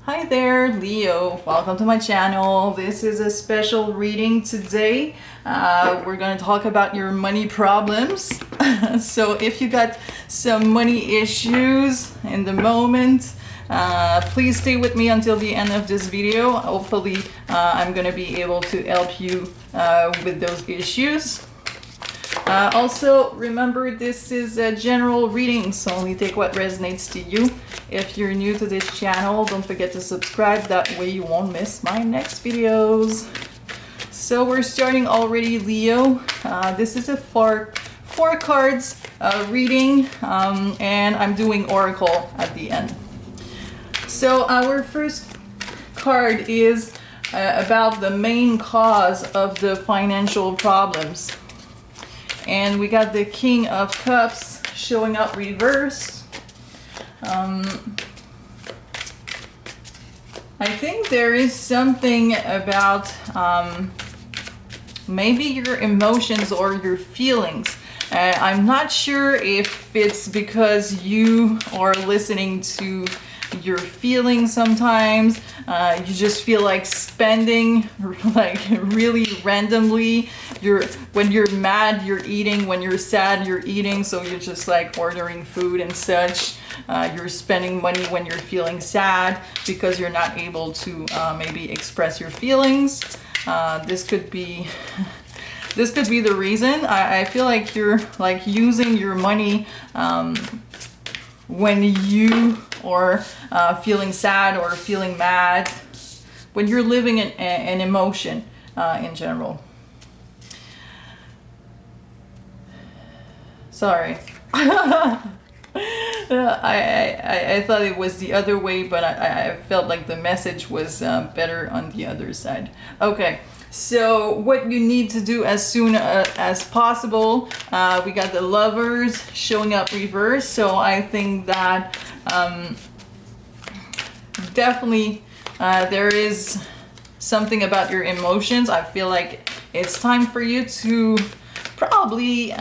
Hi there, Leo. Welcome to my channel. This is a special reading today. We're going to talk about your money problems. So if you got some money issues in the moment, please stay with me until the end of this video. Hopefully, I'm going to be able to help you with those issues. Also, remember this is a general reading, so only take what resonates to you. If you're new to this channel, don't forget to subscribe, that way you won't miss my next videos. So we're starting already, Leo. This is a four cards reading, and I'm doing Oracle at the end. So our first card is about the main cause of the financial problems. And we got the King of Cups showing up reversed. I think there is something about maybe your emotions or your feelings. I'm not sure if it's because you are listening to your feelings sometimes. You just feel like spending like really randomly. When you're mad, you're eating. When you're sad, you're eating. So you're just like ordering food and such. You're spending money when you're feeling sad because you're not able to maybe express your feelings. This could be the reason. I feel like you're like using your money when you are feeling sad or feeling mad, when you're living an emotion in general. Sorry. I thought it was the other way, but I felt like the message was better on the other side. Okay, so what you need to do as soon as possible, we got the Lovers showing up reverse, so I think that definitely there is something about your emotions. I feel like it's time for you to probably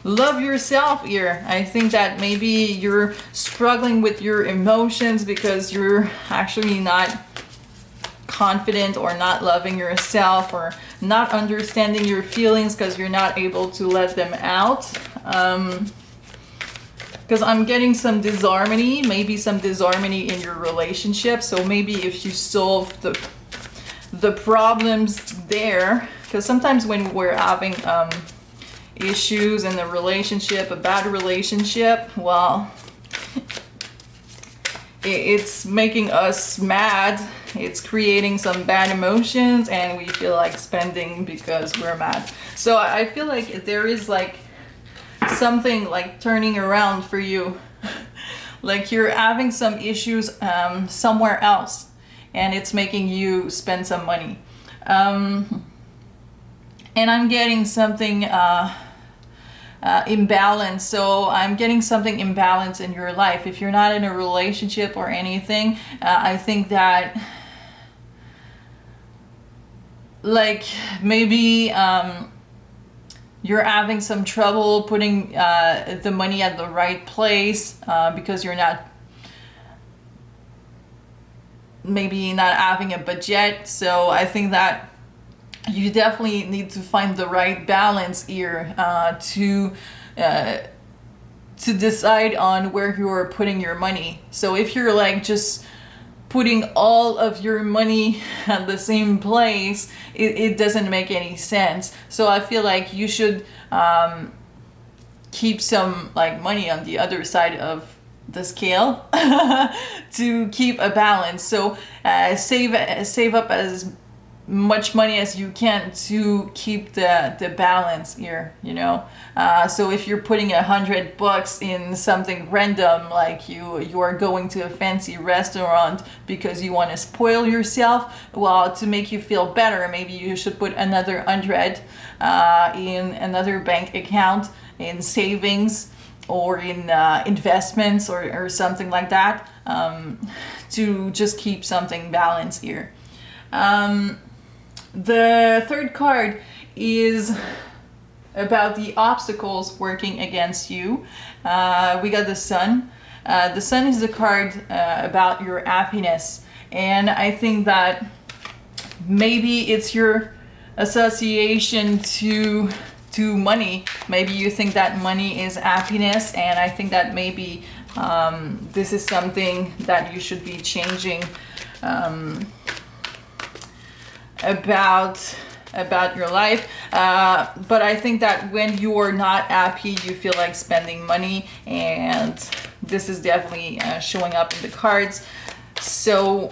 love yourself here. I think that maybe you're struggling with your emotions because you're actually not confident or not loving yourself or not understanding your feelings because you're not able to let them out. Because I'm getting some disharmony, maybe some disharmony in your relationship. So maybe if you solve the problems there, because sometimes when we're having issues in the relationship, a bad relationship, well, it's making us mad. It's creating some bad emotions and we feel like spending because we're mad. So I feel like there is like something like turning around for you. Like you're having some issues somewhere else and it's making you spend some money. And I'm getting something imbalance. So I'm getting something imbalance in your life. If you're not in a relationship or anything, I think that like maybe you're having some trouble putting the money at the right place because you're not maybe not having a budget. So I think that you definitely need to find the right balance here to decide on where you're putting your money. So if you're like just putting all of your money at the same place, it doesn't make any sense. So I feel like you should keep some like money on the other side of the scale to keep a balance. So save up as much money as you can to keep the balance here, you know. So if you're putting $100 in something random, like you are going to a fancy restaurant because you want to spoil yourself, well, to make you feel better, maybe you should put another 100 in another bank account, in savings or in investments or something like that, to just keep something balanced here. The third card is about the obstacles working against you. We got the Sun. The Sun is the card about your happiness, and I think that maybe it's your association to money. Maybe you think that money is happiness, and I think that maybe this is something that you should be changing about your life. But I think that when you are not happy, you feel like spending money, and this is definitely showing up in the cards. So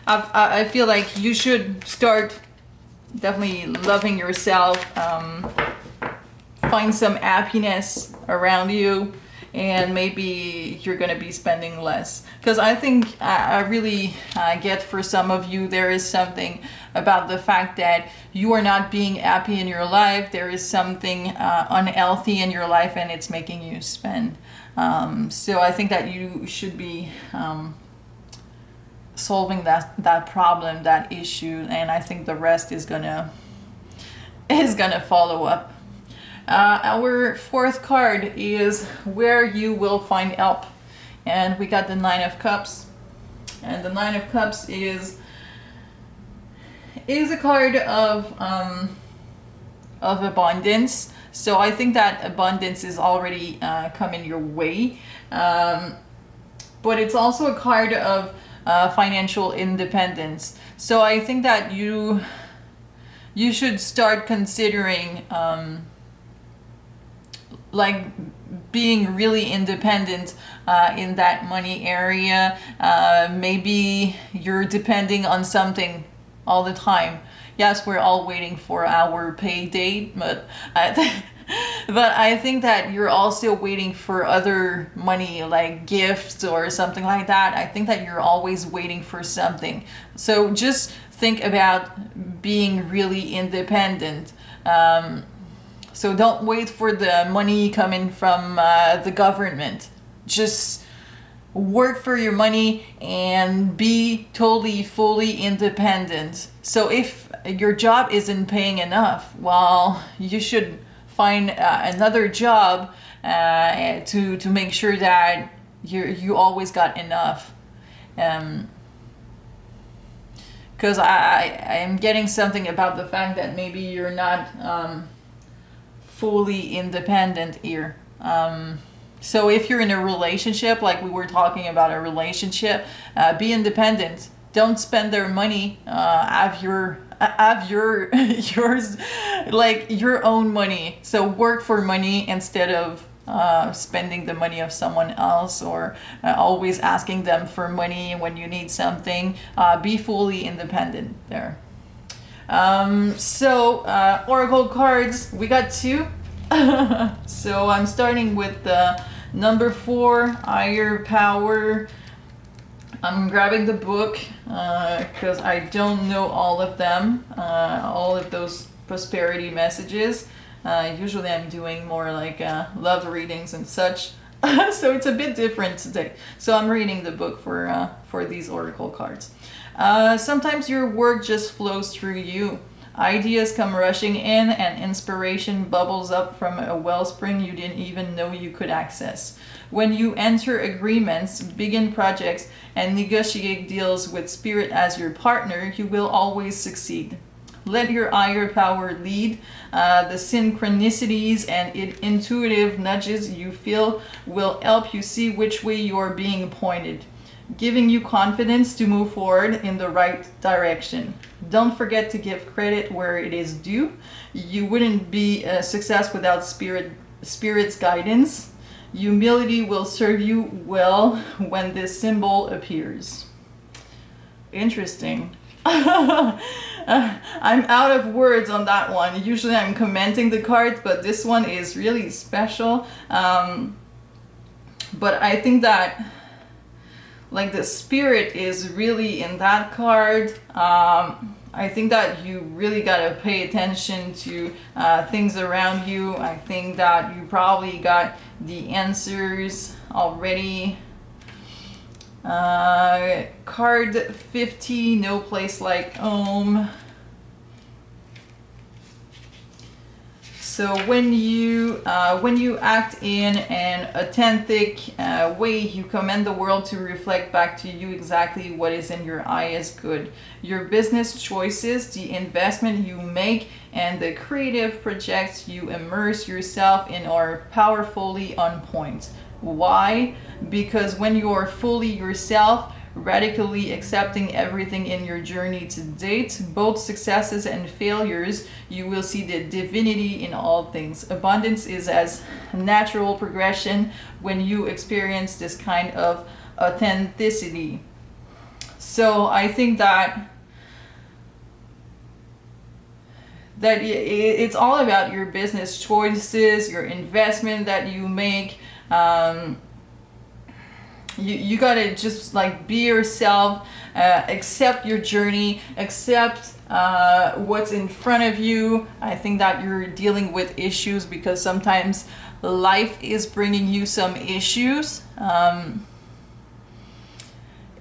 I feel like you should start definitely loving yourself, find some happiness around you, and maybe you're gonna be spending less. Because I think I really get, for some of you, there is something about the fact that you are not being happy in your life. There is something unhealthy in your life, and it's making you spend. So I think that you should be solving that problem, that issue, and I think the rest is gonna follow up. Our fourth card is where you will find help, and we got the Nine of Cups, and the Nine of Cups is a card of abundance. So I think that abundance is already coming your way, but it's also a card of financial independence. So I think that you should start considering like being really independent in that money area. Maybe you're depending on something all the time. Yes, we're all waiting for our pay date, but I think that you're also waiting for other money, like gifts or something like that. I think that you're always waiting for something. So just think about being really independent. So don't wait for the money coming from the government. Just work for your money and be totally, fully independent. So if your job isn't paying enough, well, you should find another job to make sure that you always got enough. Because I am getting something about the fact that maybe you're not fully independent here. So if you're in a relationship, like we were talking about a relationship, be independent. Don't spend their money. Have your yours, like your own money. So work for money instead of spending the money of someone else, or always asking them for money when you need something. Be fully independent there. Oracle cards, we got two. So I'm starting with the number 4, Higher Power. I'm grabbing the book because I don't know all of them, all of those prosperity messages. Usually I'm doing more like love readings and such. So it's a bit different today. So I'm reading the book for these oracle cards. Sometimes your work just flows through you. Ideas come rushing in, and inspiration bubbles up from a wellspring you didn't even know you could access. When you enter agreements, begin projects, and negotiate deals with spirit as your partner, you will always succeed. Let your higher power lead. The synchronicities and intuitive nudges you feel will help you see which way you are being pointed, giving you confidence to move forward in the right direction. Don't forget to give credit where it is due. You wouldn't be a success without spirit's guidance. Humility will serve you well when this symbol appears. Interesting. I'm out of words on that one. Usually I'm commenting the cards, but this one is really special. But I think that like the spirit is really in that card. I think that you really gotta pay attention to things around you. I think that you probably got the answers already. Card 50, No Place Like Home. So when you act in an authentic way, you command the world to reflect back to you exactly what is in your highest good. Your business choices, the investment you make, and the creative projects you immerse yourself in are powerfully on point. Why? Because when you are fully yourself, radically accepting everything in your journey to date, both successes and failures, you will see the divinity in all things. Abundance is as natural progression when you experience this kind of authenticity. So I think that it's all about your business choices, your investment that you make. You gotta just like be yourself, accept your journey, accept what's in front of you. I think that you're dealing with issues because sometimes life is bringing you some issues. And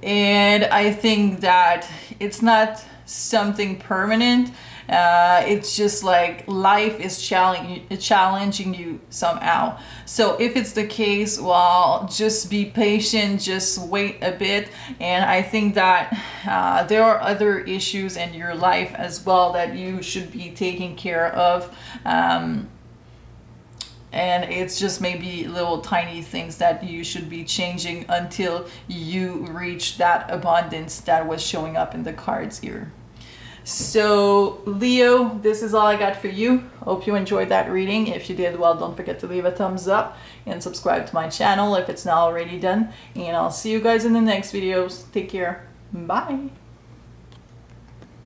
I think that it's not something permanent. It's just like life is challenging you somehow. So if it's the case, well, just be patient, just wait a bit. And I think that there are other issues in your life as well that you should be taking care of. And it's just maybe little tiny things that you should be changing until you reach that abundance that was showing up in the cards here. So Leo, this is all I got for you. Hope you enjoyed that reading. If you did, well, don't forget to leave a thumbs up and subscribe to my channel if it's not already done. And I'll see you guys in the next videos. Take care. Bye.